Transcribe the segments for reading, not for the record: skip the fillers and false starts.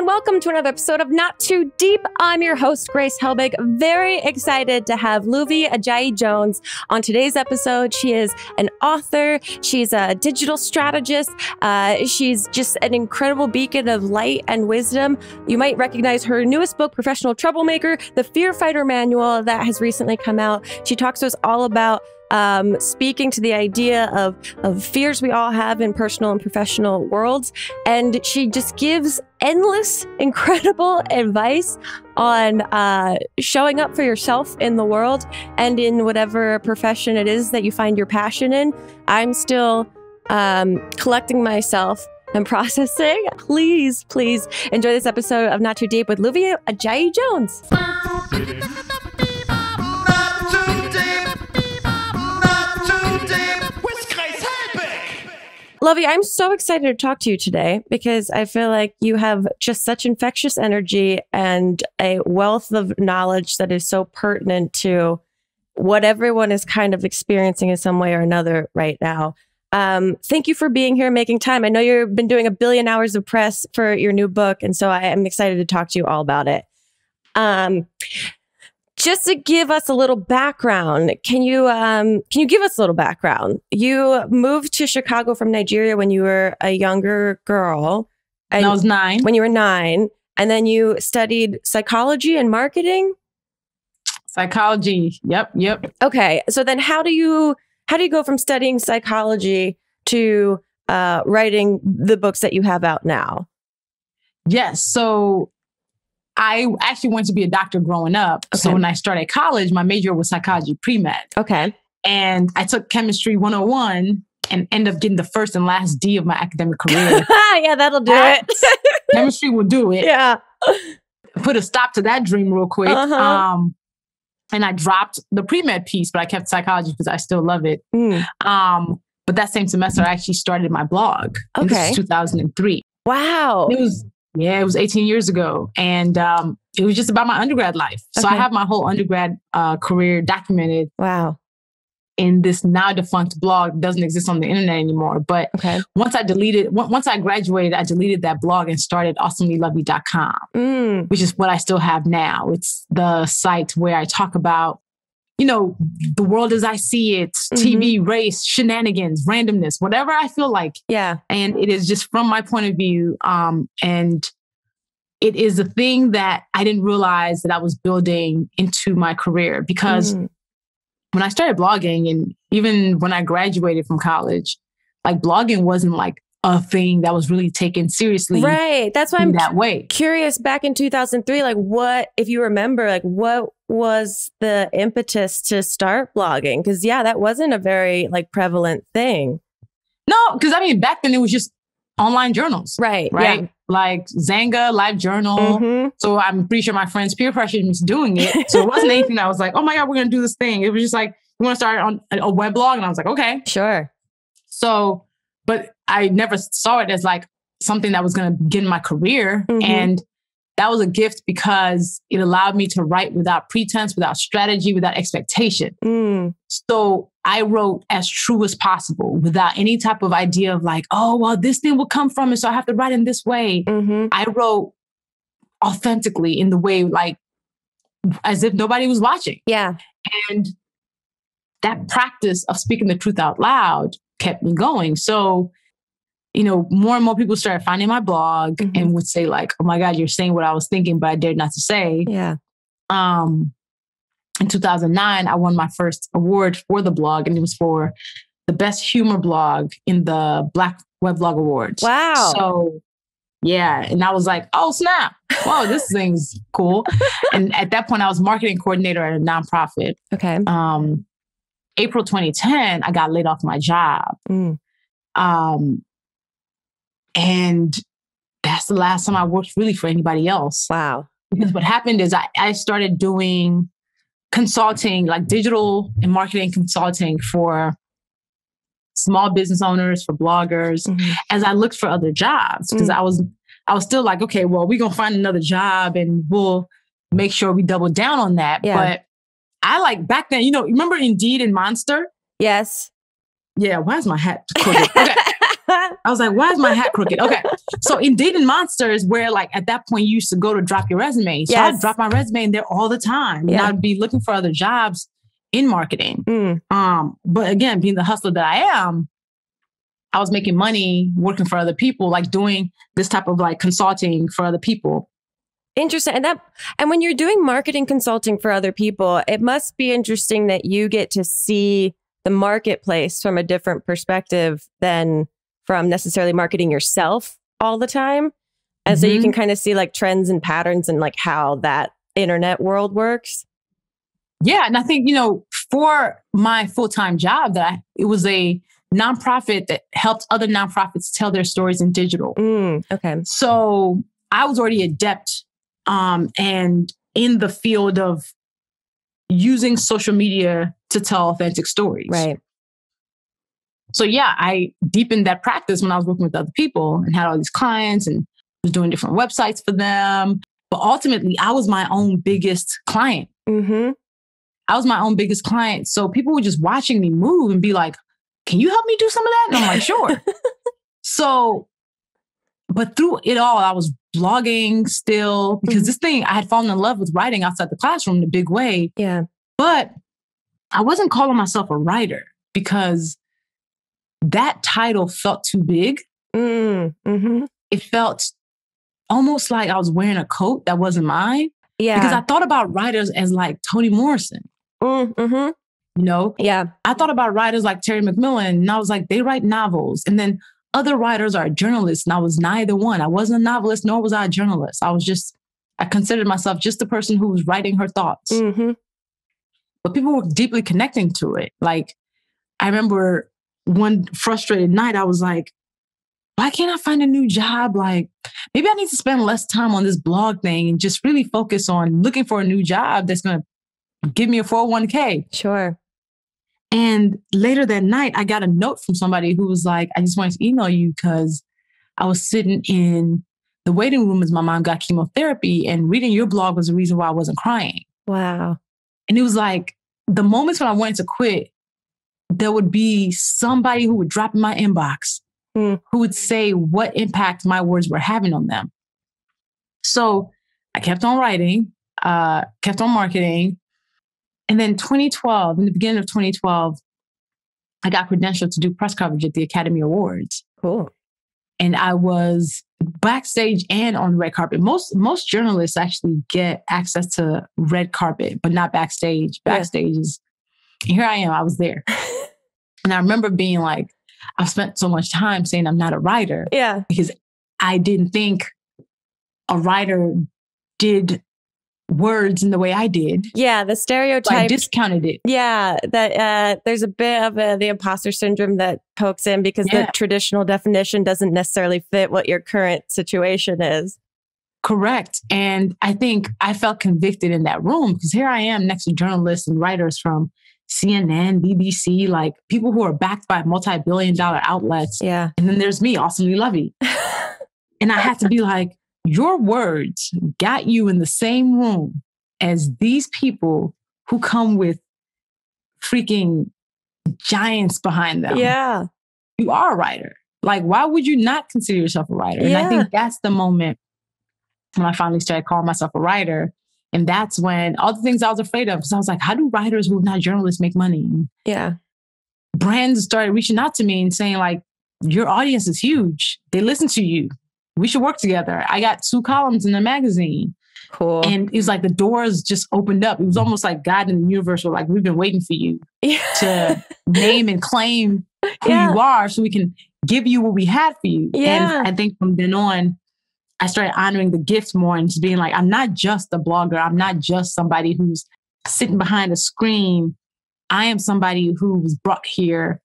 and welcome to another episode of Not Too Deep. I'm your host, Grace Helbig. Very excited to have Luvvie Ajayi Jones on today's episode. She is an author. She's a digital strategist. She's just an incredible beacon of light and wisdom. You might recognize her newest book, Professional Troublemaker, the Fear Fighter Manual, that has recently come out. She talks to us all about speaking to the idea of fears we all have in personal and professional worlds. And she just gives endless, incredible advice on showing up for yourself in the world and in whatever profession it is that you find your passion in. I'm still collecting myself and processing. Please, please enjoy this episode of Not Too Deep with Luvvie Ajayi Jones. Luvvie, I'm so excited to talk to you today because I feel like you have just such infectious energy and a wealth of knowledge that is so pertinent to what everyone is kind of experiencing in some way or another right now. Thank you for being here, making time. I know you've been doing 1 billion hours of press for your new book, and so I am excited to talk to you all about it. Just to give us a little background, can you give us a little background? You moved to Chicago from Nigeria when you were a younger girl. When I was 9. When you were 9. And then you studied psychology and marketing? Psychology. Yep. Okay. So then how do you go from studying psychology to writing the books that you have out now? Yes. So I actually wanted to be a doctor growing up. Okay. So when I started college, my major was psychology pre-med. Okay. And I took chemistry 101 and ended up getting the first and last D of my academic career. Yeah, that'll do it. Chemistry will do it. Yeah. Put a stop to that dream real quick. And I dropped the pre-med piece, but I kept psychology because I still love it. But that same semester, I actually started my blog. Okay. And this was 2003. Wow. It was 18 years ago. And it was just about my undergrad life. So I have my whole undergrad career documented. Wow. In this now defunct blog. It doesn't exist on the internet anymore. But once I graduated, I deleted that blog and started awesomelyluvvie.com, which is what I still have now. It's the site where I talk about, the world as I see it, TV, race, shenanigans, randomness, whatever I feel like. Yeah. And it is just from my point of view. And it is a thing that I didn't realize that I was building into my career because when I started blogging and even when I graduated from college, like blogging wasn't like a thing that was really taken seriously. Right. That's why I'm that way. Curious back in 2003, like what, if you remember, like what was the impetus to start blogging? Because that wasn't a very prevalent thing. No, because back then it was just online journals. Right. Yeah. Like Zanga, Live Journal. So I'm pretty sure my friends peer pressured me to doing it. So it wasn't anything that was like, oh my God, we're going to do this thing. It was just like, you want to start on a web blog? And I was like, okay. Sure. So, but I never saw it as like something that was going to begin my career. And that was a gift because it allowed me to write without pretense, without strategy, without expectation. So I wrote as true as possible without any type of idea of like, oh, well, this thing will come from it, so I have to write in this way. I wrote authentically in the way like as if nobody was watching. Yeah. And that practice of speaking the truth out loud kept me going. So, more and more people started finding my blog and would say like, oh my God, you're saying what I was thinking, but I dared not to say. Yeah. In 2009, I won my first award for the blog, and it was for the best humor blog in the Black Weblog Awards. Wow. So, yeah. And I was like, oh, snap. Whoa, this thing's cool. And at that point, I was marketing coordinator at a nonprofit. Okay. April 2010, I got laid off my job. And that's the last time I worked really for anybody else. Wow. Because what happened is I started doing consulting, like digital and marketing consulting for small business owners, for bloggers, as I looked for other jobs. Because I was still like, okay, well, we're going to find another job and we'll make sure we double down on that. Yeah. But I back then, remember Indeed and Monster? Yes. Yeah. Why is my hat crooked? Okay. I was like, why is my hat crooked? Okay. So in Dating Monsters, where like at that point you used to go to drop your resume. So I'd drop my resume in there all the time. And I'd be looking for other jobs in marketing. But again, being the hustler that I am, I was making money working for other people, like doing this type of like consulting for other people. Interesting. And when you're doing marketing consulting for other people, it must be interesting that you get to see the marketplace from a different perspective than from necessarily marketing yourself all the time. And so you can kind of see like trends and patterns and like how that internet world works. Yeah. And I think, you know, for my full-time job it was a nonprofit that helped other nonprofits tell their stories in digital. Okay. So I was already adept and in the field of using social media to tell authentic stories. Right. So yeah, I deepened that practice when I was working with other people and had all these clients and was doing different websites for them. But ultimately, I was my own biggest client. I was my own biggest client. So people were just watching me move and be like, can you help me do some of that? And I'm like, sure. So, but through it all, I was blogging still because this thing, I had fallen in love with writing outside the classroom in a big way. Yeah. But I wasn't calling myself a writer because that title felt too big. It felt almost like I was wearing a coat that wasn't mine. Yeah. Because I thought about writers as like Toni Morrison. You know? Yeah. I thought about writers like Terry McMillan and I was like, they write novels. And then other writers are journalists and I was neither one. I wasn't a novelist, nor was I a journalist. I considered myself just the person who was writing her thoughts. But people were deeply connecting to it. Like, I remember one frustrated night, I was like, why can't I find a new job? Like, maybe I need to spend less time on this blog thing and just really focus on looking for a new job that's going to give me a 401k. Sure. And later that night, I got a note from somebody who was like, I just wanted to email you because I was sitting in the waiting room as my mom got chemotherapy and reading your blog was the reason why I wasn't crying. Wow. And it was like the moments when I wanted to quit, there would be somebody who would drop in my inbox who would say what impact my words were having on them. So I kept on writing, kept on marketing. And then in the beginning of 2012, I got credentialed to do press coverage at the Academy Awards. Cool. And I was backstage and on red carpet. Most journalists actually get access to red carpet, but not backstage. Backstage is, here I am, I was there. And I remember being like, I've spent so much time saying I'm not a writer. Yeah. Because I didn't think a writer did words in the way I did. Yeah, the stereotype. So I discounted it. Yeah, that there's a bit of the imposter syndrome that pokes in because the traditional definition doesn't necessarily fit what your current situation is. Correct. And I think I felt convicted in that room because here I am next to journalists and writers from CNN, BBC, like people who are backed by multi-billion-dollar outlets. Yeah. And then there's me, Awesomely Luvvie. And I had to be like, your words got you in the same room as these people who come with freaking giants behind them. Yeah. You are a writer. Like, why would you not consider yourself a writer? And I think that's the moment when I finally started calling myself a writer. And that's when all the things I was afraid of, because I was like, how do writers who are not journalists make money? Yeah. Brands started reaching out to me and saying like, your audience is huge. They listen to you. We should work together. I got 2 columns in the magazine. Cool. And it was like the doors just opened up. It was almost like God and the universe were like, we've been waiting for you to name and claim who you are so we can give you what we had for you. Yeah. And I think from then on, I started honoring the gift more and just being like, I'm not just a blogger. I'm not just somebody who's sitting behind a screen. I am somebody who was brought here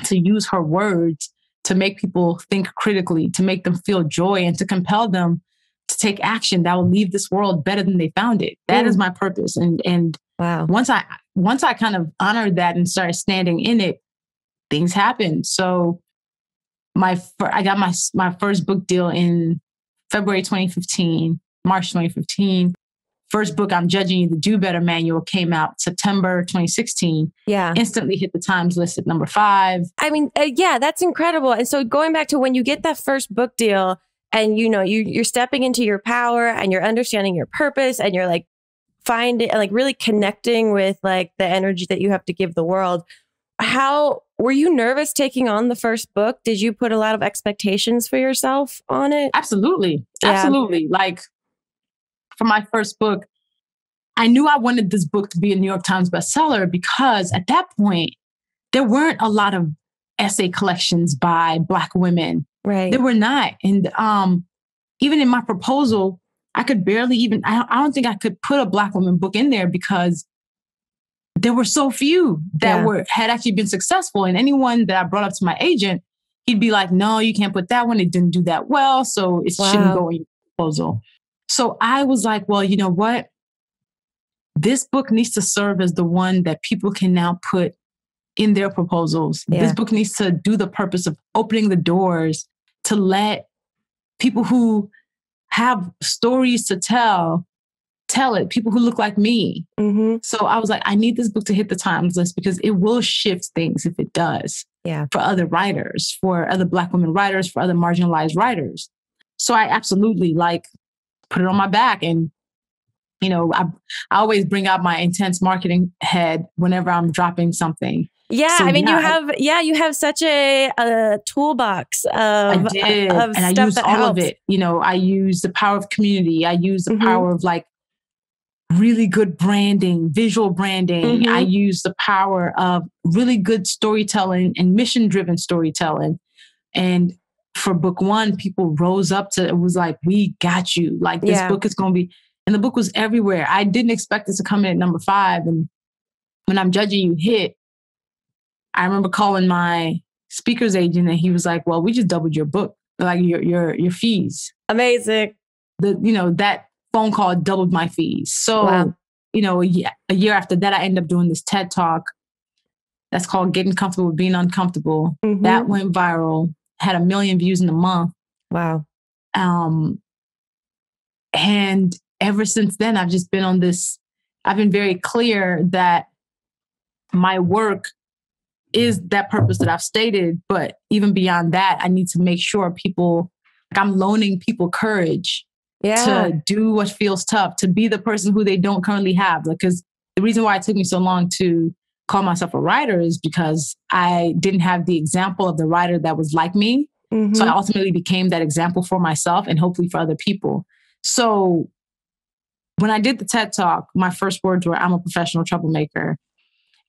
to use her words to make people think critically, to make them feel joy and to compel them to take action that will leave this world better than they found it. That is my purpose. And wow. Once I kind of honored that and started standing in it, things happened. So I got my first book deal in February 2015, March 2015. first book, I'm Judging You, the Do Better Manual, came out September 2016. Yeah. Instantly hit the Times list at number 5. I mean, yeah, that's incredible. And so going back to when you get that first book deal and, you know, you're stepping into your power and you're understanding your purpose and you're like finding, like really connecting with like the energy that you have to give the world. How were you nervous taking on the first book? Did you put a lot of expectations for yourself on it? Absolutely. Yeah. Absolutely. Like for my first book, I knew I wanted this book to be a New York Times bestseller because at that point, there weren't a lot of essay collections by Black women. Right. There were not. And even in my proposal, I could barely even, I don't think I could put a Black woman book in there because there were so few that had actually been successful. And anyone that I brought up to my agent, he'd be like, no, you can't put that one. It didn't do that well. So it shouldn't go in your proposal. So I was like, well, you know what? This book needs to serve as the one that people can now put in their proposals. Yeah. This book needs to do the purpose of opening the doors to let people who have stories to tell it, people who look like me. Mm-hmm. So I was like, I need this book to hit the Times list because it will shift things if it does. Yeah. For other writers, for other Black women writers, for other marginalized writers. So I absolutely like put it on my back. And, you know, I always bring out my intense marketing head whenever I'm dropping something. Yeah, so, I mean, you have such a toolbox of I did, of and stuff I used that all helps. of it. You know, I used the power of community. I used the power of like really good branding, visual branding. I used the power of really good storytelling and mission-driven storytelling. And for book 1, people rose up to, it was like, we got you. Like this book is going to be, and the book was everywhere. I didn't expect it to come in at number 5. And when I'm Judging You hit, I remember calling my speaker's agent and he was like, well, we just doubled your book, like your fees. Amazing. That phone call doubled my fees. So, a year after that, I ended up doing this TED Talk that's called Getting Comfortable with Being Uncomfortable. Mm-hmm. That went viral, had 1 million views in a month. Wow. And ever since then, I've just been on this, I've been very clear that my work is that purpose that I've stated. But even beyond that, I need to make sure I'm loaning people courage to do what feels tough, to be the person who they don't currently have. Because the reason why it took me so long to call myself a writer is because I didn't have the example of the writer that was like me. Mm-hmm. So I ultimately became that example for myself and hopefully for other people. So when I did the TED Talk, my first words were, I'm a professional troublemaker.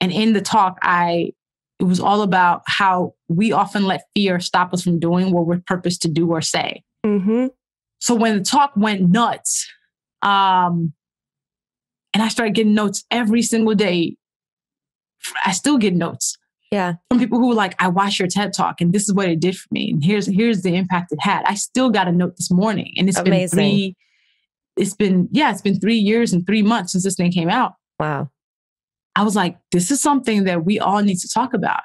And in the talk, it was all about how we often let fear stop us from doing what we're purposed to do or say. Mm-hmm. So when the talk went nuts, and I started getting notes every single day, I still get notes. Yeah. From people who were like, I watched your TED Talk and this is what it did for me. And here's the impact it had. I still got a note this morning. And it's been 3 years and 3 months since this thing came out. Wow. I was like, this is something that we all need to talk about.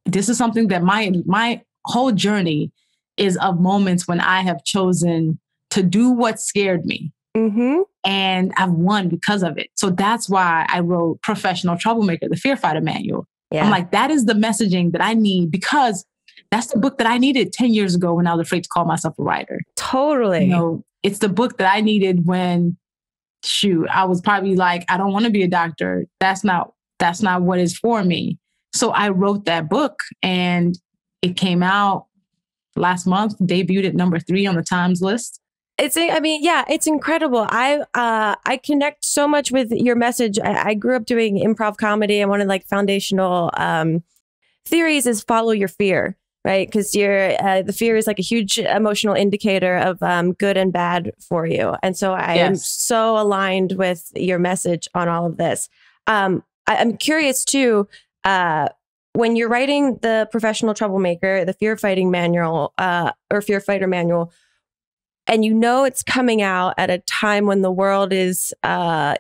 This is something that my whole journey is of moments when I have chosen to do what scared me. Mm-hmm. And I've won because of it. So that's why I wrote Professional Troublemaker, the Fear Fighter Manual. Yeah. I'm like, that is the messaging that I need because that's the book that I needed 10 years ago when I was afraid to call myself a writer. Totally. It's the book that I needed when I was probably like, I don't want to be a doctor. That's not what is for me. So I wrote that book and it came out last month, debuted at number 3 on the Times list. It's incredible. I connect so much with your message. I grew up doing improv comedy, and one of foundational theories is follow your fear, right? Because the fear is like a huge emotional indicator of good and bad for you. And so I am so aligned with your message on all of this. I'm curious too, when you're writing the Professional Troublemaker, the Fear Fighting Manual, or Fear Fighter Manual, and it's coming out at a time when the world is a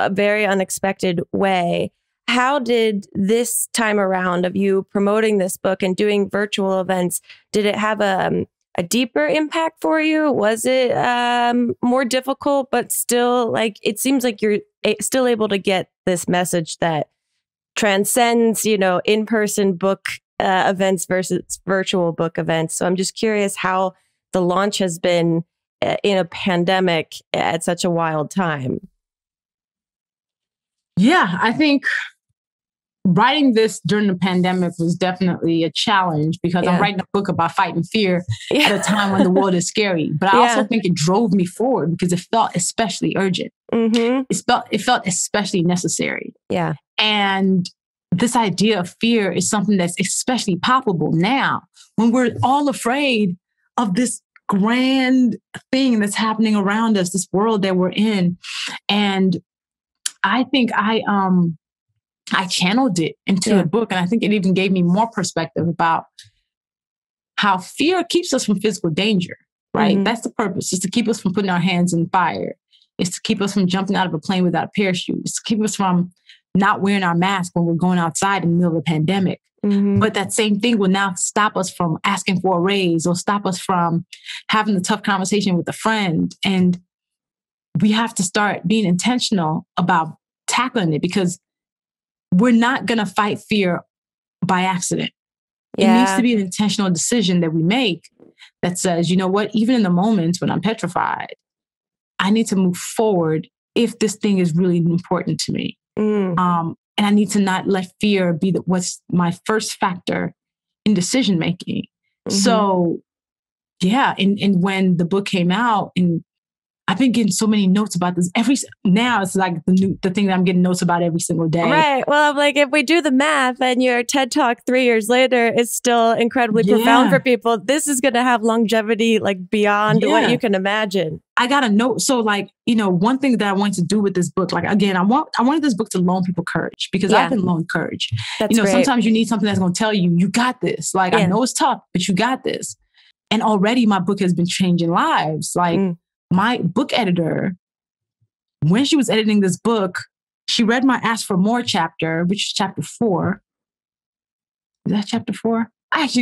very unexpected way. How did this time around of you promoting this book and doing virtual events, did it have a a deeper impact for you? Was it more difficult, but still, like, it seems like you're still able to get this message that transcends, in-person book events versus virtual book events. So I'm just curious how the launch has been in a pandemic at such a wild time. Yeah, I think writing this during the pandemic was definitely a challenge because I'm writing a book about fighting fear at a time when the world is scary. But I also think it drove me forward because it felt especially urgent. It felt especially necessary. Yeah. And this idea of fear is something that's especially palpable now when we're all afraid of this grand thing that's happening around us, this world that we're in. And I think I channeled it into a book, and I think it even gave me more perspective about how fear keeps us from physical danger, right? That's the purpose, is to keep us from putting our hands in fire. It's to keep us from jumping out of a plane without a parachute. It's to keep us from not wearing our mask when we're going outside in the middle of a pandemic. But that same thing will now stop us from asking for a raise or stop us from having a tough conversation with a friend. And we have to start being intentional about tackling it because we're not going to fight fear by accident. It needs to be an intentional decision that we make that says, you know what, even in the moments when I'm petrified, I need to move forward if this thing is really important to me. And I need to not let fear be what's my first factor in decision making. So, and when the book came out, and I've been getting so many notes about this. Now it's like the thing that I'm getting notes about every single day. Right. Well, I'm like, if we do the math and your TED Talk 3 years later is still incredibly profound for people, this is going to have longevity like beyond what you can imagine. I got a note. So like, one thing that I wanted to do with this book, like, again, I wanted this book to loan people courage because I've been loaned courage. That's great. Sometimes you need something that's going to tell you, you got this. Like, I know it's tough, but you got this. And already my book has been changing lives. Like, my book editor, when she was editing this book, she read my Ask for More chapter, which is chapter 4. Is that chapter 4? I don't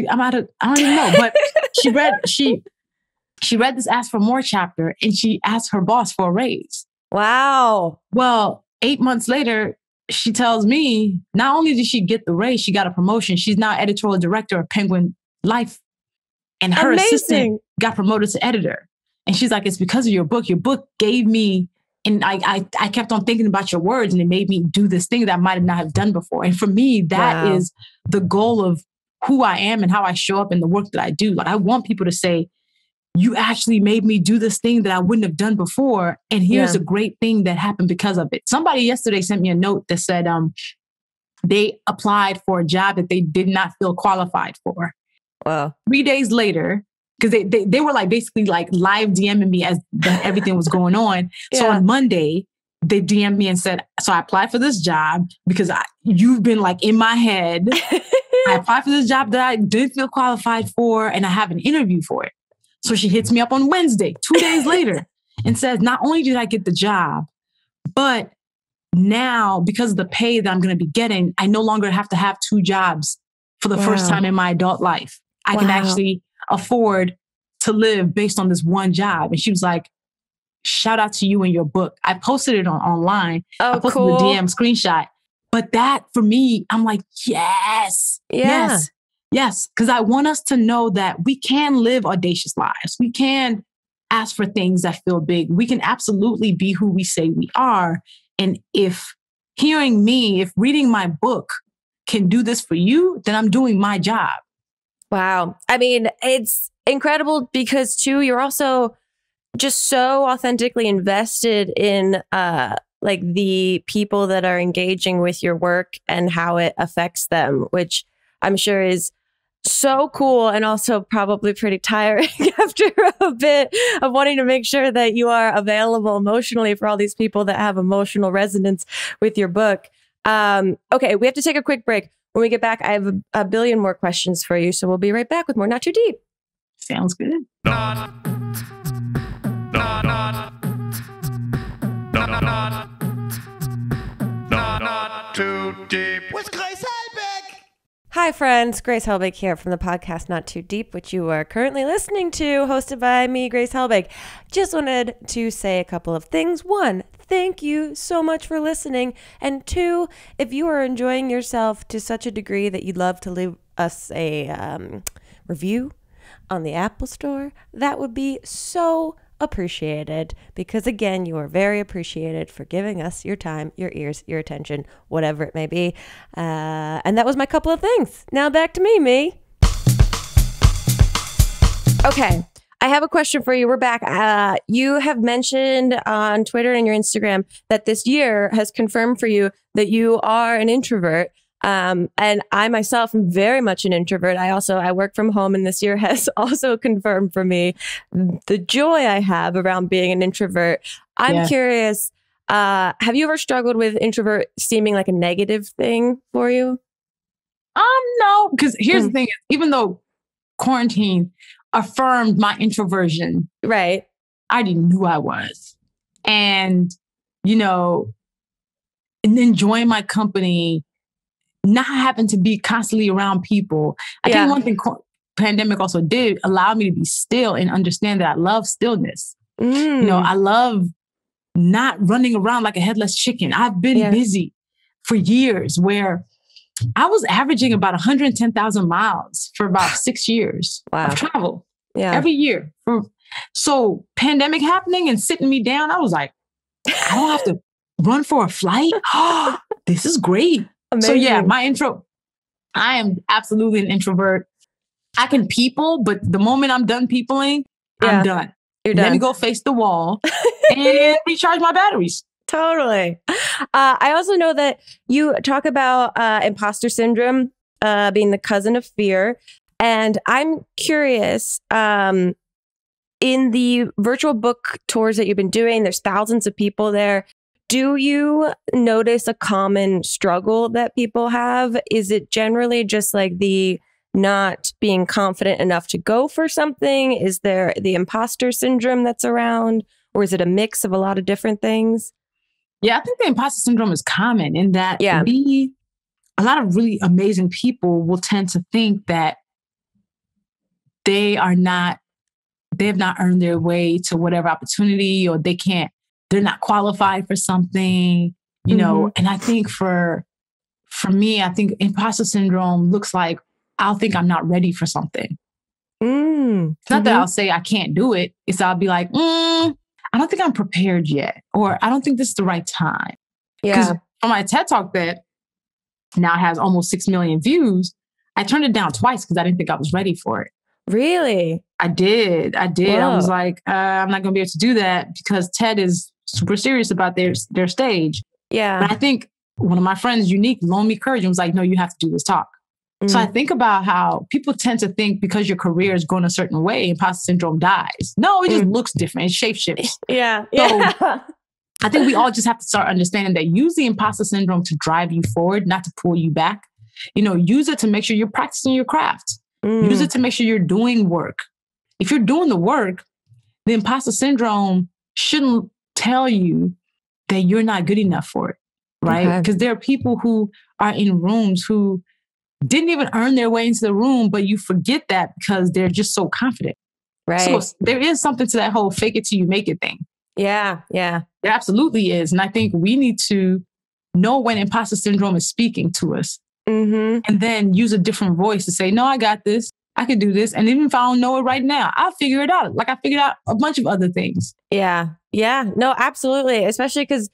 even know. But she read this Ask for More chapter and she asked her boss for a raise. Wow. Well, 8 months later, she tells me not only did she get the raise, she got a promotion. She's now editorial director of Penguin Life. And her assistant got promoted to editor. And she's like, it's because of your book. Your book gave me, and I kept on thinking about your words, and it made me do this thing that I might not have done before. And for me, that is the goal of who I am and how I show up in the work that I do. Like, I want people to say, you actually made me do this thing that I wouldn't have done before. And here's a great thing that happened because of it. Somebody yesterday sent me a note that said they applied for a job that they did not feel qualified for. Wow. 3 days later, because they were like basically like live DMing me as everything was going on. So on Monday, they DM'd me and said, so I applied for this job because you've been like in my head. I applied for this job that I didn't feel qualified for, and I have an interview for it. So she hits me up on Wednesday, 2 days later, and says, not only did I get the job, but now because of the pay that I'm going to be getting, I no longer have to have 2 jobs for the first time in my adult life. I can actually afford to live based on this one job. And she was like, shout out to you and your book. I posted it online. I posted the DM screenshot. But that for me, I'm like, yes. Because I want us to know that we can live audacious lives. We can ask for things that feel big. We can absolutely be who we say we are. And if reading my book can do this for you, then I'm doing my job. Wow. I mean, it's incredible because too, you're also just so authentically invested in like the people that are engaging with your work and how it affects them, which I'm sure is so cool and also probably pretty tiring after a bit of wanting to make sure that you are available emotionally for all these people that have emotional resonance with your book. Okay, we have to take a quick break. When we get back, I have a billion more questions for you. So we'll be right back with more Not Too Deep. Sounds good. Not too deep. With Grace Helbig. Hi, friends. Grace Helbig here from the podcast Not Too Deep, which you are currently listening to, hosted by me, Grace Helbig. Just wanted to say a couple of things. One, thank you so much for listening. And two, if you are enjoying yourself to such a degree that you'd love to leave us a review on the Apple Store, that would be so appreciated, because again, you are very appreciated for giving us your time, your ears, your attention, whatever it may be. And that was my couple of things. Now back to me. Okay, I have a question for you. We're back. You have mentioned on Twitter and your Instagram that this year has confirmed for you that you are an introvert. And I myself am very much an introvert. I work from home, and this year has also confirmed for me the joy I have around being an introvert. I'm curious, have you ever struggled with introvert seeming like a negative thing for you? No, because here's the thing, even though quarantine affirmed my introversion, right? I already knew I was. And, and enjoying my company, not having to be constantly around people. I think one thing pandemic also did allow me to be still and understand that I love stillness. I love not running around like a headless chicken. I've been busy for years, where I was averaging about 110,000 miles for about 6 years of travel every year. So pandemic happening and sitting me down, I was like, I don't have to run for a flight. This is great. Amazing. So I am absolutely an introvert. I can people, but the moment I'm done peopling, I'm done. You're done. Let me go face the wall and recharge my batteries. Totally. I also know that you talk about imposter syndrome being the cousin of fear. And I'm curious, in the virtual book tours that you've been doing, there's thousands of people there. Do you notice a common struggle that people have? Is it generally just like the not being confident enough to go for something? Is there the imposter syndrome that's around? Or is it a mix of a lot of different things? Yeah, I think the imposter syndrome is common in that a lot of really amazing people will tend to think that they have not earned their way to whatever opportunity, or they're not qualified for something, and I think for me, I think imposter syndrome looks like I'll think I'm not ready for something. It's not that I'll say I can't do it. It's I'll be like, I don't think I'm prepared yet, or I don't think this is the right time. Because on my TED Talk that now has almost 6 million views, I turned it down twice because I didn't think I was ready for it. Really? I did. Whoa. I was like, I'm not going to be able to do that because TED is super serious about their stage. Yeah. But I think one of my friends, Unique, loaned me courage and was like, no, you have to do this talk. So I think about how people tend to think because your career is going a certain way, imposter syndrome dies. No, it just looks different. It shapeshifts. Yeah. So I think we all just have to start understanding that use the imposter syndrome to drive you forward, not to pull you back. Use it to make sure you're practicing your craft. Use it to make sure you're doing work. If you're doing the work, the imposter syndrome shouldn't tell you that you're not good enough for it, right? Because there are people who are in rooms who didn't even earn their way into the room, but you forget that because they're just so confident. Right. So there is something to that whole fake it till you make it thing. Yeah. Yeah. There absolutely is. And I think we need to know when imposter syndrome is speaking to us, and then use a different voice to say, no, I got this. I can do this. And even if I don't know it right now, I'll figure it out. Like I figured out a bunch of other things. Yeah. Yeah. No, absolutely. Especially because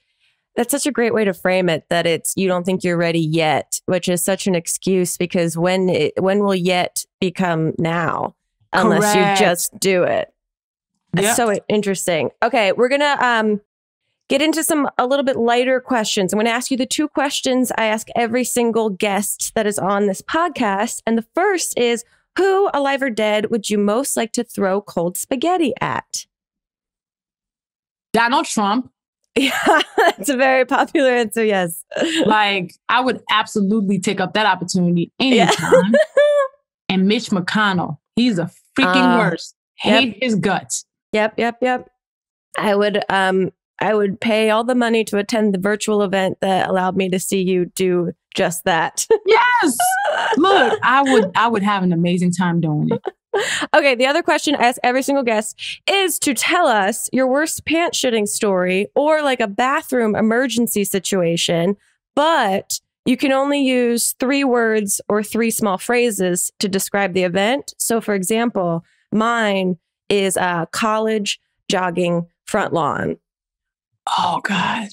that's such a great way to frame it, that you don't think you're ready yet, which is such an excuse, because when will yet become now unless you just do it? That's so interesting. Okay, we're going to get into a little bit lighter questions. I'm going to ask you the 2 questions I ask every single guest that is on this podcast. And the first is, who, alive or dead, would you most like to throw cold spaghetti at? Donald Trump. Yeah, it's a very popular answer, yes. Like, I would absolutely take up that opportunity anytime. And Mitch McConnell, he's a freaking worst. Hate his guts. Yep. I would pay all the money to attend the virtual event that allowed me to see you do just that. Yes. Look, I would have an amazing time doing it. Okay, the other question I ask every single guest is to tell us your worst pants shitting story or like a bathroom emergency situation, but you can only use 3 words or 3 small phrases to describe the event. So for example, mine is college jogging front lawn. Oh, God.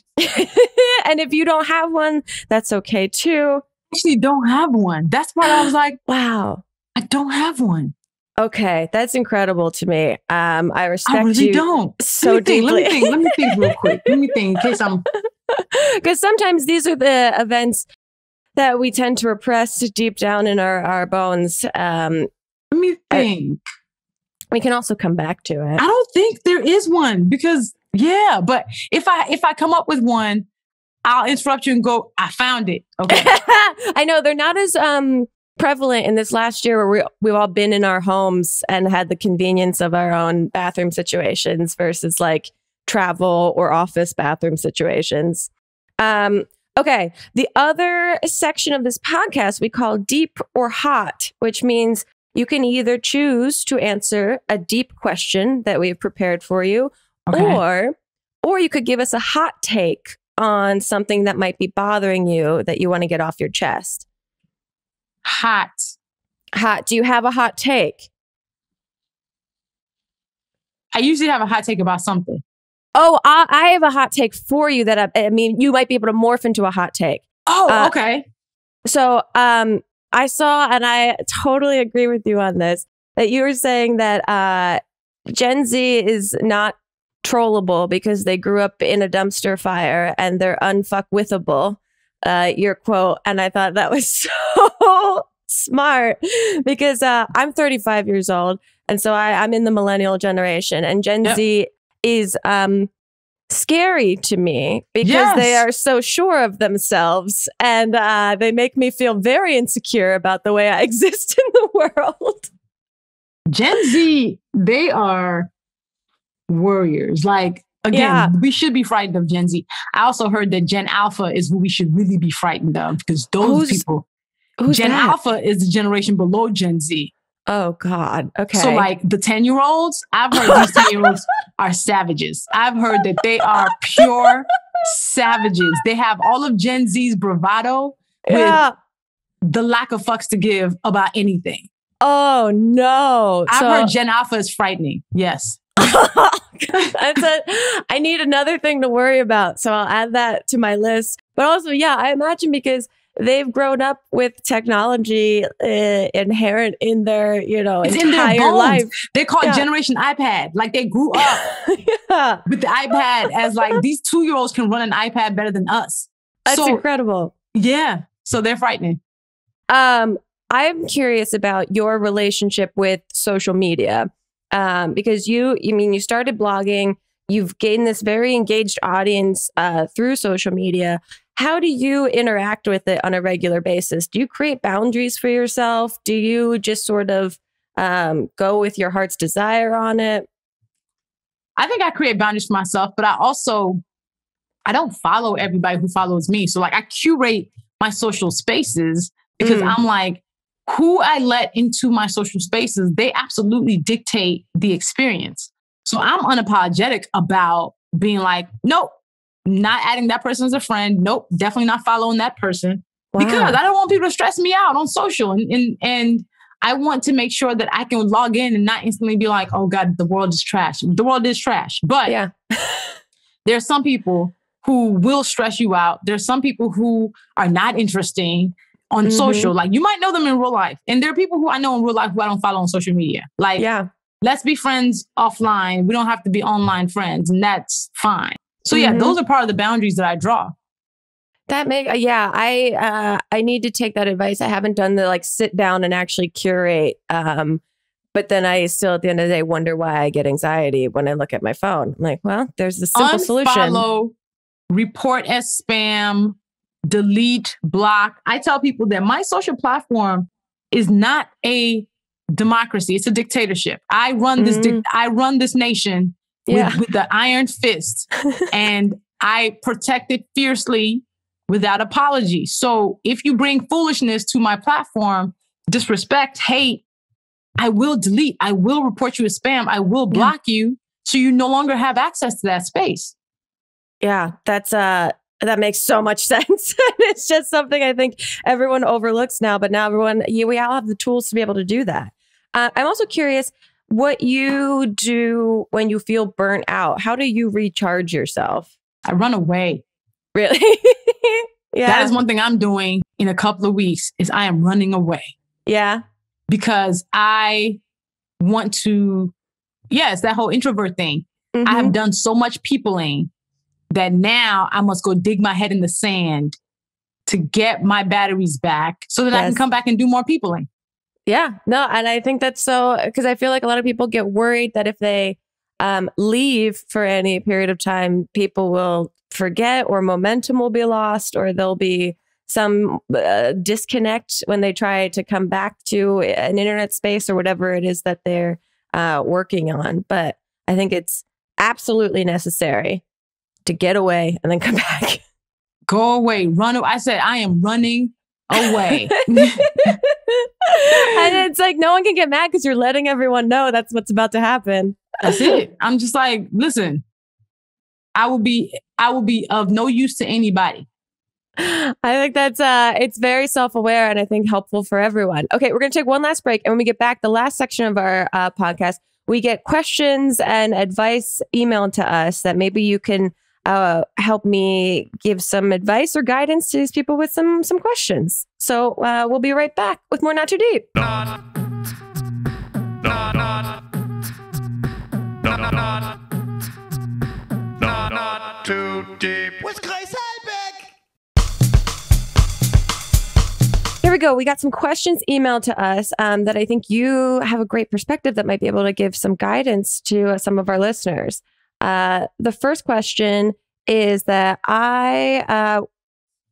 And if you don't have one, that's okay too. I actually don't have one. That's why I was like, wow, I don't have one. Okay, that's incredible to me. I respect I really you don't. so deeply. Let me think real quick. Let me think in case I'm... Because sometimes these are the events that we tend to repress deep down in our bones. Let me think. We can also come back to it. I don't think there is one because, yeah, but if I come up with one, I'll interrupt you and go, I found it. Okay. I know they're not as prevalent in this last year where we've all been in our homes and had the convenience of our own bathroom situations versus like travel or office bathroom situations. Okay. The other section of this podcast we call deep or hot, which means you can either choose to answer a deep question that we've prepared for you, okay, or you could give us a hot take on something that might be bothering you that you want to get off your chest. Hot. Do you have a hot take? I usually have a hot take about something. Oh, I have a hot take for you that I mean, you might be able to morph into a hot take. Oh, okay. So I saw, and I totally agree with you on this, that you were saying that Gen Z is not trollable because they grew up in a dumpster fire and they're unfuckwithable. Your quote. And I thought that was so smart because I'm 35 years old. And so I'm in the millennial generation, and Gen Z is scary to me because they are so sure of themselves, and they make me feel very insecure about the way I exist in the world. Gen Z, they are warriors. Like, again, we should be frightened of Gen Z. I also heard that Gen Alpha is who we should really be frightened of because those people, Gen Alpha is the generation below Gen Z. Oh, God. Okay. So like the 10-year-olds, I've heard these 10-year-olds are savages. I've heard that they are pure savages. They have all of Gen Z's bravado with the lack of fucks to give about anything. Oh, no. I've heard Gen Alpha is frightening. Yes. I need another thing to worry about. So I'll add that to my list. But also, I imagine because they've grown up with technology inherent in their, it's entire in their bones. Life. They call it Generation iPad. Like they grew up with the iPad as like these 2-year-olds can run an iPad better than us. That's incredible. Yeah. So they're frightening. I'm curious about your relationship with social media. Because you started blogging, you've gained this very engaged audience through social media. How do you interact with it on a regular basis? Do you create boundaries for yourself? Do you just sort of go with your heart's desire on it? I think I create boundaries for myself, but I don't follow everybody who follows me. So like I curate my social spaces because I'm like, who I let into my social spaces, they absolutely dictate the experience. So I'm unapologetic about being like, nope, not adding that person as a friend. Nope, definitely not following that person. Wow. Because I don't want people to stress me out on social. And I want to make sure that I can log in and not instantly be like, oh God, the world is trash. The world is trash. But there's some people who will stress you out. There's some people who are not interesting on social. Like you might know them in real life. And there are people who I know in real life who I don't follow on social media. Like, let's be friends offline. We don't have to be online friends. And that's fine. So those are part of the boundaries that I draw. That I need to take that advice. I haven't done the like sit down and actually curate. But then I still at the end of the day wonder why I get anxiety when I look at my phone. I'm like, well, there's a simple solution. Unfollow, report as spam, delete, block. I tell people that my social platform is not a democracy. It's a dictatorship. I run this nation with the iron fist, and I protect it fiercely without apology. So if you bring foolishness to my platform, disrespect, hate, I will delete, I will report you as spam, I will block you, so you no longer have access to that space. Yeah, that makes so much sense. It's just something I think everyone overlooks now, but now we all have the tools to be able to do that. I'm also curious what you do when you feel burnt out. How do you recharge yourself? I run away. Really? Yeah. That is one thing I'm doing in a couple of weeks is I am running away. Yeah. Because I want to, it's that whole introvert thing. I have done so much peopling that now I must go dig my head in the sand to get my batteries back so that I can come back and do more peopling. Yeah, no, and I think that's so, because I feel like a lot of people get worried that if they leave for any period of time, people will forget or momentum will be lost or there'll be some disconnect when they try to come back to an internet space or whatever it is that they're working on. But I think it's absolutely necessary to get away and then come back. Go away, run away. I said, I am running away. And it's like, no one can get mad because you're letting everyone know that's what's about to happen. That's it. I'm just like, listen, I will be of no use to anybody. I think that's it's very self-aware and I think helpful for everyone. Okay, we're going to take one last break. And when we get back, the last section of our podcast, we get questions and advice emailed to us that maybe you can help me give some advice or guidance to these people with some questions. So we'll be right back with more Not Too Deep. Not Too Deep with Grace Helbig. Here we go. We got some questions emailed to us that I think you have a great perspective that might be able to give some guidance to some of our listeners. The first question is that I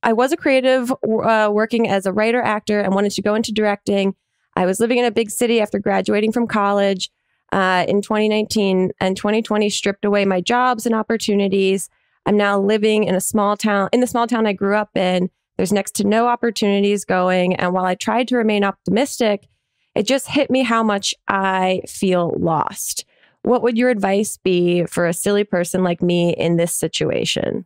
was a creative working as a writer, actor, and wanted to go into directing. I was living in a big city after graduating from college in 2019, and 2020 stripped away my jobs and opportunities. I'm now living in the small town I grew up in. There's next to no opportunities going. And while I tried to remain optimistic, it just hit me how much I feel lost. What would your advice be for a silly person like me in this situation?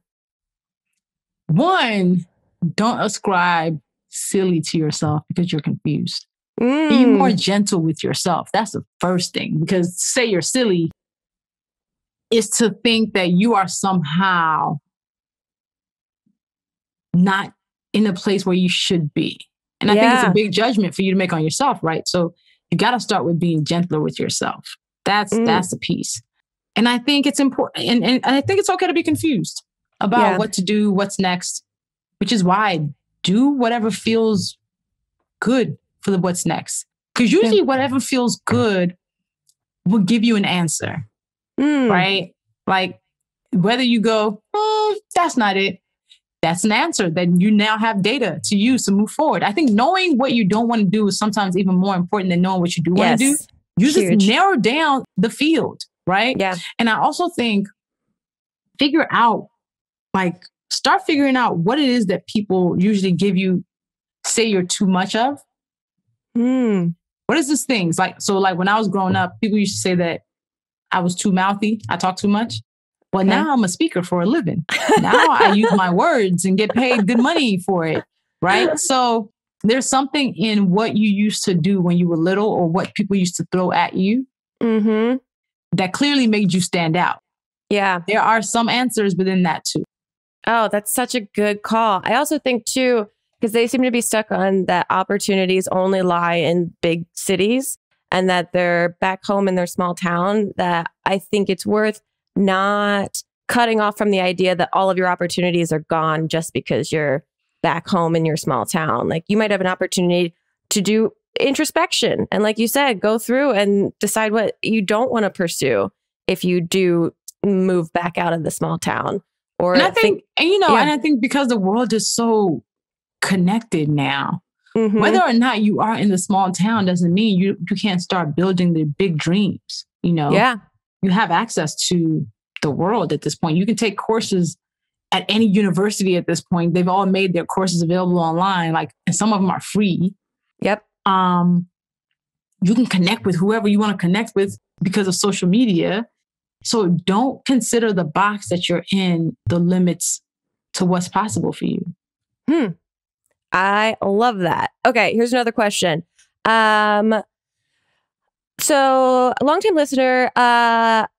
One, don't ascribe silly to yourself because you're confused. Be more gentle with yourself. That's the first thing. Because to say you're silly is to think that you are somehow not in a place where you should be. And I think it's a big judgment for you to make on yourself, right? So you got to start with being gentler with yourself. That's the piece. And I think it's important. And I think it's okay to be confused about what to do, what's next, which is why I do whatever feels good for the what's next. Because usually whatever feels good will give you an answer, right? Like whether you go, that's not it. That's an answer. Then you now have data to use to move forward. I think knowing what you don't want to do is sometimes even more important than knowing what you do want to do. You just narrow down the field, right? Yeah. And I also think start figuring out what it is that people usually give you, say you're too much of. What is this thing? Like when I was growing up, people used to say that I was too mouthy. I talk too much. Well, now I'm a speaker for a living. Now I use my words and get paid good money for it, right? So there's something in what you used to do when you were little or what people used to throw at you that clearly made you stand out. Yeah. There are some answers within that too. Oh, that's such a good call. I also think too, because they seem to be stuck on that opportunities only lie in big cities and that they're back home in their small town, that I think it's worth not cutting off from the idea that all of your opportunities are gone just because you're back home in your small town. Like you might have an opportunity to do introspection. And like you said, go through and decide what you don't want to pursue if you do move back out of the small town. Or and I think, and I think because the world is so connected now, whether or not you are in the small town doesn't mean you can't start building the big dreams. You have access to the world at this point. You can take courses at any university at this point. They've all made their courses available online, like, and some of them are free. Yep. You can connect with whoever you want to connect with because of social media. So don't consider the box that you're in the limits to what's possible for you. I love that. Okay, here's another question. So a longtime listener,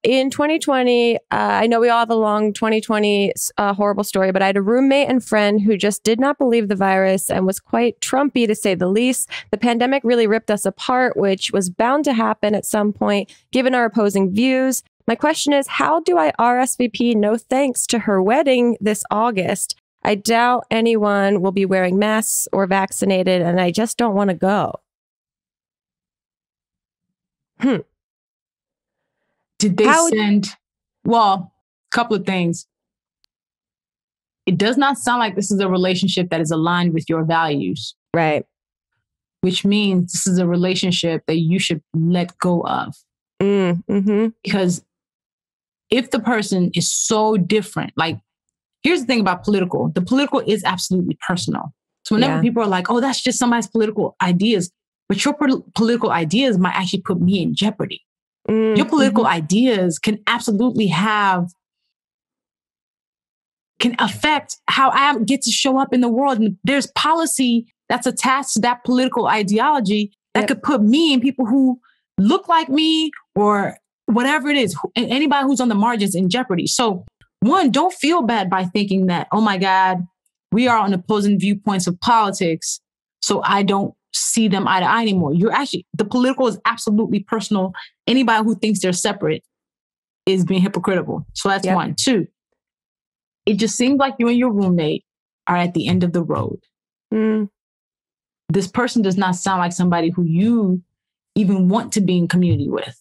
in 2020, I know we all have a long 2020 horrible story, but I had a roommate and friend who just did not believe the virus and was quite Trumpy, to say the least. The pandemic really ripped us apart, which was bound to happen at some point, given our opposing views. My question is, how do I RSVP no thanks to her wedding this August? I doubt anyone will be wearing masks or vaccinated, and I just don't want to go. Did they send? Well, a couple of things. It does not sound like this is a relationship that is aligned with your values. Right. Which means this is a relationship that you should let go of. Because if the person is so different, like, here's the thing about political. The political is absolutely personal. So whenever people are like, oh, that's just somebody's political ideas, but your political ideas might actually put me in jeopardy. Your political ideas can absolutely can affect how I get to show up in the world. And there's policy that's attached to that political ideology that could put me and people who look like me or whatever it is, anybody who's on the margins in jeopardy. So one, don't feel bad by thinking that, oh my God, we are on opposing viewpoints of politics, so I don't see them eye to eye anymore. The political is absolutely personal. Anybody who thinks they're separate is being hypocritical. So that's one. Two, it just seems like you and your roommate are at the end of the road. This person does not sound like somebody who you even want to be in community with.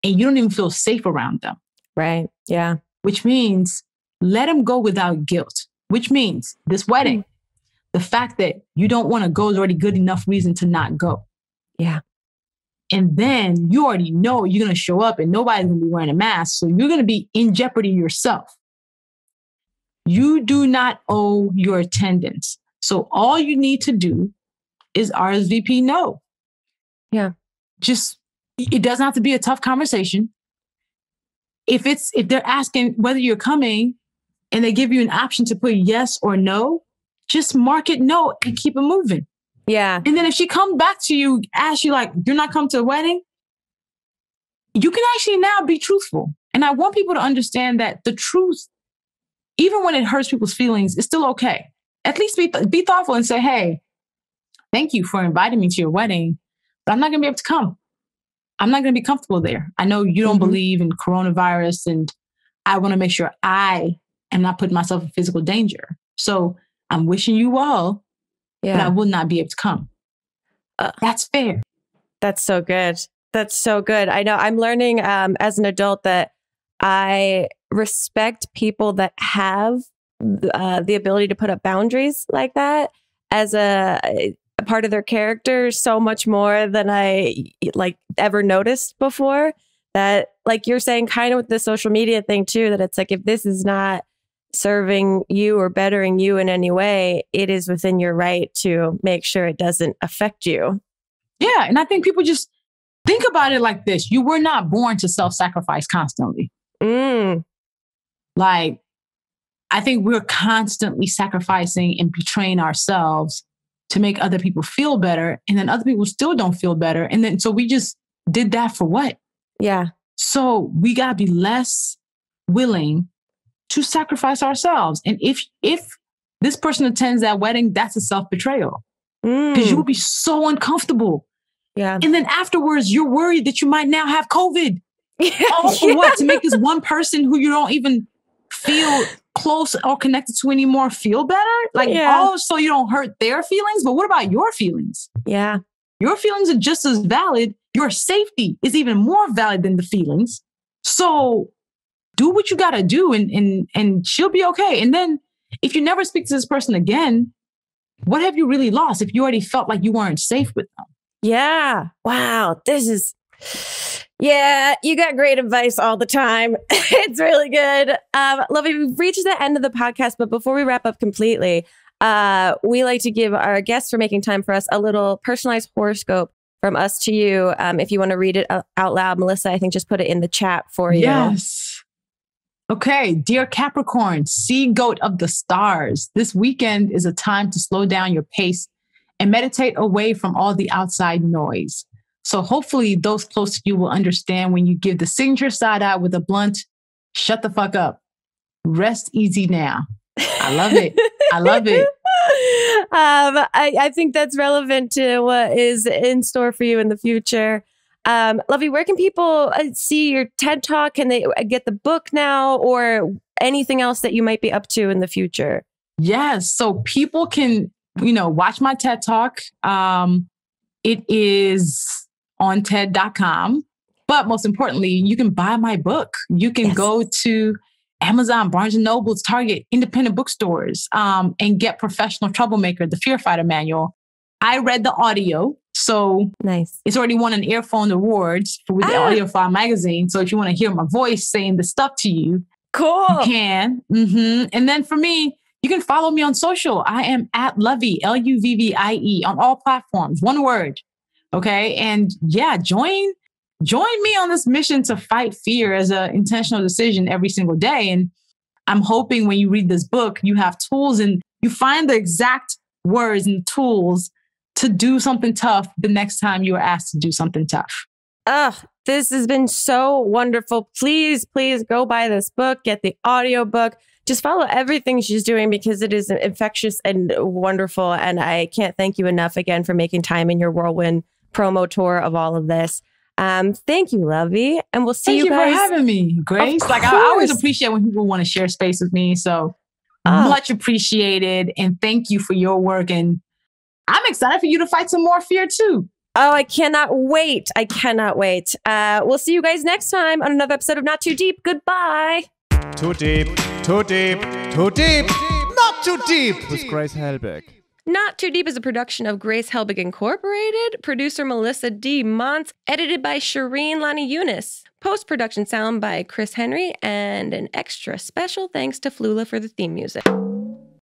And you don't even feel safe around them. Right. Yeah. Which means let them go without guilt, which means this wedding, the fact that you don't want to go is already good enough reason to not go. Yeah. And then you already know you're going to show up and nobody's going to be wearing a mask. So you're going to be in jeopardy yourself. You do not owe your attendance. So all you need to do is RSVP no. Yeah. It doesn't have to be a tough conversation. If they're asking whether you're coming and they give you an option to put yes or no, just mark it no and keep it moving. Yeah. And then if she comes back to you, ask you like, you're not coming to a wedding, you can actually now be truthful. And I want people to understand that the truth, even when it hurts people's feelings, is still okay. At least be thoughtful and say, hey, thank you for inviting me to your wedding, but I'm not going to be able to come. I'm not going to be comfortable there. I know you don't believe in coronavirus, and I want to make sure I am not putting myself in physical danger. So I'm wishing you well, but I will not be able to come. That's fair. That's so good. That's so good. I know I'm learning as an adult that I respect people that have the ability to put up boundaries like that as a part of their character so much more than I ever noticed before. That, like you're saying, kind of with the social media thing too, that it's like, if this is not serving you or bettering you in any way, it is within your right to make sure it doesn't affect you. Yeah. And I think people just think about it like this. You were not born to self-sacrifice constantly. Like, I think we're constantly sacrificing and betraying ourselves to make other people feel better. And then other people still don't feel better. And then, so we just did that for what? Yeah. So we got to be less willing to sacrifice ourselves. And if this person attends that wedding, that's a self-betrayal. Because you will be so uncomfortable. Yeah. And then afterwards, you're worried that you might now have COVID. All for what? To make this one person who you don't even feel close or connected to anymore feel better? Like, all so you don't hurt their feelings? But what about your feelings? Yeah. Your feelings are just as valid. Your safety is even more valid than the feelings. So do what you got to do and she'll be okay. And then if you never speak to this person again, what have you really lost if you already felt like you weren't safe with them? Yeah. Wow. This is Yeah, you got great advice all the time. It's really good. Luvvie, we've reached the end of the podcast, but before we wrap up completely, we like to give our guests for making time for us a little personalized horoscope from us to you. If you want to read it out loud, Melissa, I think just put it in the chat for you. Yes. Okay, dear Capricorn, sea goat of the stars, this weekend is a time to slow down your pace and meditate away from all the outside noise. So hopefully those close to you will understand when you give the signature side eye with a blunt, shut the fuck up. Rest easy now. I love it. I love it. I think that's relevant to what is in store for you in the future. Luvvie, where can people see your TED Talk? Can they get the book now or anything else that you might be up to in the future? Yes. So people can, watch my TED Talk. It is on TED.com. But most importantly, you can buy my book. You can go to Amazon, Barnes & Noble's, Target, independent bookstores, and get Professional Troublemaker, the Fear Fighter Manual. I read the audio. So nice. It's already won an Earphone Awards with the Audiophile magazine. So if you want to hear my voice saying the stuff to you, cool. You can. Mm-hmm. And then for me, you can follow me on social. I am at Luvvie, Luvvie, on all platforms. One word. Okay. And yeah, join me on this mission to fight fear as an intentional decision every single day. And I'm hoping when you read this book, you have tools and you find the exact words and tools to do something tough the next time you are asked to do something tough. This has been so wonderful. Please go buy this book, get the audiobook. Just follow everything she's doing because it is infectious and wonderful. And I can't thank you enough again for making time in your whirlwind promo tour of all of this. Thank you, Luvvie. And we'll see you guys. Thank you for having me, Grace. I always appreciate when people want to share space with me. So much appreciated. And thank you for your work. And I'm excited for you to fight some more fear too. Oh, I cannot wait. We'll see you guys next time on another episode of Not Too Deep. Goodbye. Too deep, too deep, too deep, not too deep with Grace Helbig. Not Too Deep is a production of Grace Helbig Incorporated, producer Melissa D. Montz, edited by Shireen Lani Yunus, post-production sound by Chris Henry, and an extra special thanks to Flula for the theme music.